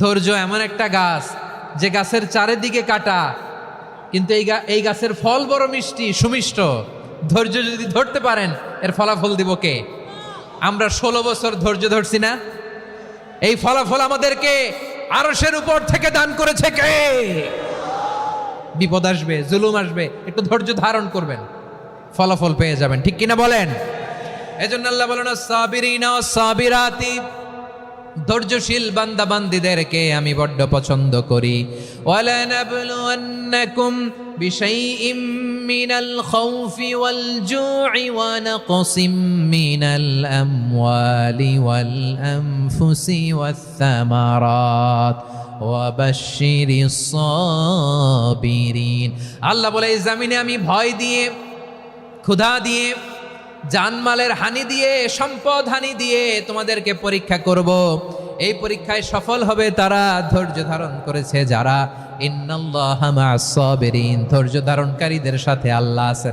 ধৈর্য এমন একটা গাছ যে গাছের চারিদিকে কাটা, কিন্তু এই গাছের ফল বড় মিষ্টি সুমিষ্ট। ধৈর্য যদি ধরতে পারেন, এর ফলাফল দিব কে? আমরা 16 বছর ধৈর্য ধরছি না? এই ফলাফল আমাদেরকে আরশের উপর থেকে দান করেছে কে? বিপদ আসবে, জুলুম আসবে, একটু ধৈর্য ধারণ করবেন, ফলাফল পেয়ে যাবেন। ঠিক কিনা বলেন? এজন্য আল্লাহ বলেন সাবিরিনা সাবিরাতি, ধৈর্যশীল বান্দা বান্দীদেরকে আমি বড্ড পছন্দ করি। ওয়ালা নাবলুয়ান্নাকুম বিশাইইম মিনাল খাউফি ওয়াল জু'i ওয়া নাকসিম মিনাল আমওয়ালি ওয়াল আনফুসি ওয়াস সামারাত ওয়া বাশশিরিস সাবিরিন। আল্লাহ বলে এই জমিনে আমি ভয় দিয়ে, ক্ষুধা দিয়ে, জানমালের হানি দিয়ে, সম্পদ হানি দিয়ে তোমাদেরকে পরীক্ষা করব। এই পরীক্ষায় সফল হবে তারা ধৈর্য ধারণ করেছে যারা। ইন্নাল্লাহা মা'আস সাবিরিন, ধৈর্য ধারণকারীদের সাথে আল্লাহ আছে।